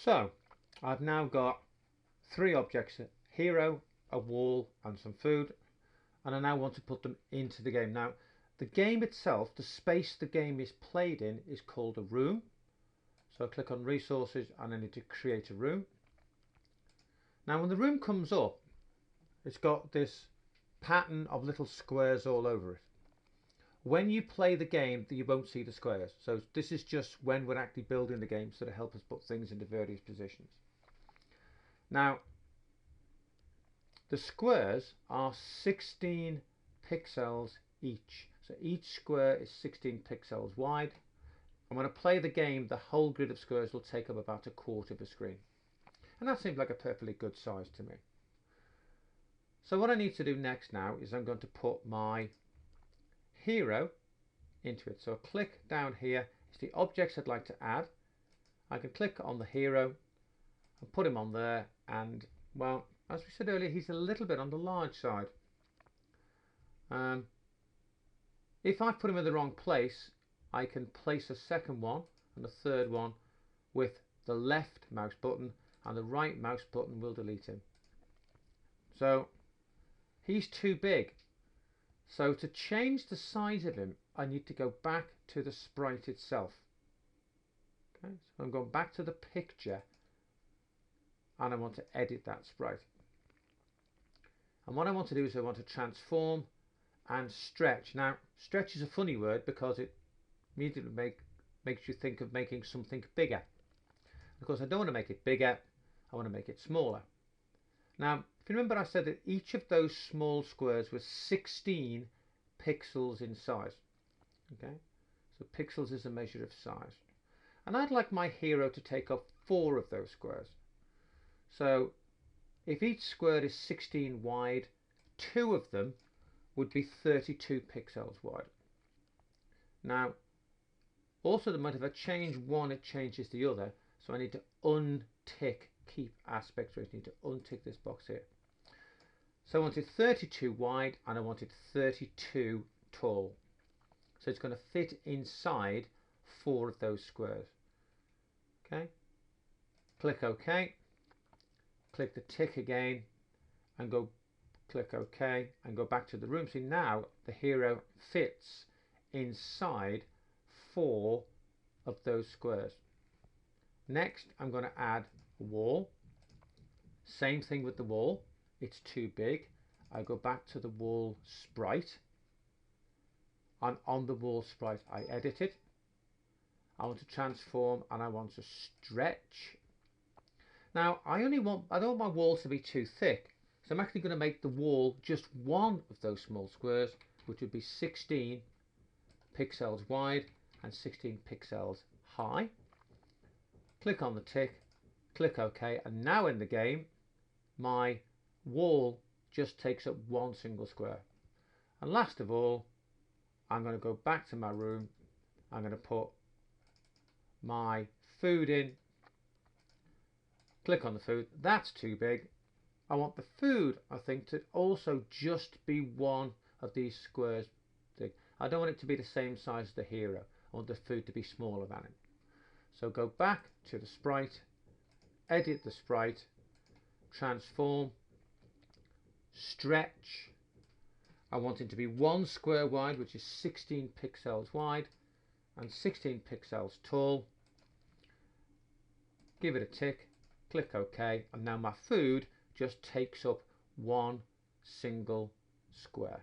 So I've now got three objects: a hero, a wall and some food, and I now want to put them into the game. Now the game itself, the space the game is played in, is called a room. So I click on resources and I need to create a room. Now when the room comes up, it's got this pattern of little squares all over it. When you play the game, you won't see the squares. So this is just when we're actually building the game, so to help us put things into various positions. Now the squares are 16 pixels each. So each square is 16 pixels wide. And when I play the game, the whole grid of squares will take up about a quarter of the screen. And that seems like a perfectly good size to me. So what I need to do next now is I'm going to put my hero into it. So I'll click down here. It's the objects I'd like to add. I can click on the hero and put him on there, and well, as we said earlier, he's a little bit on the large side. If I put him in the wrong place, I can place a second one and a third one with the left mouse button, and the right mouse button will delete him. So he's too big. So to change the size of him, I need to go back to the sprite itself. Okay, so I'm going back to the picture and I want to edit that sprite. And what I want to do is I want to transform and stretch. Now stretch is a funny word because it immediately makes you think of making something bigger. Of course I don't want to make it bigger, I want to make it smaller. Now if you remember, I said that each of those small squares was 16 pixels in size. Okay, so pixels is a measure of size, and I'd like my hero to take up 4 of those squares. So if each square is 16 wide, 2 of them would be 32 pixels wide. Now also the moment if I change one, it changes the other, so I need to untick keep aspect ratio. I need to untick this box here. So I wanted 32 wide and I wanted 32 tall. So it's going to fit inside 4 of those squares. Okay, click OK, click the tick again and go click OK and go back to the room. See, now the hero fits inside 4 of those squares. Next I'm going to add a wall. Same thing with the wall. It's too big. I go back to the wall sprite, and on the wall sprite I edit it. I want to transform and I want to stretch. Now I don't want my walls to be too thick, so I'm actually going to make the wall just one of those small squares, which would be 16 pixels wide and 16 pixels high. Click on the tick, click OK, and now in the game my wall just takes up one single square. And last of all, I'm going to go back to my room. I'm going to put my food in, click on the food. That's too big. I want the food, I think, to also just be one of these squares big. I don't want it to be the same size as the hero. I want the food to be smaller than it. So go back to the sprite, edit the sprite, transform, stretch. I want it to be 1 square wide, which is 16 pixels wide and 16 pixels tall. Give it a tick, click OK, and now my food just takes up one single square.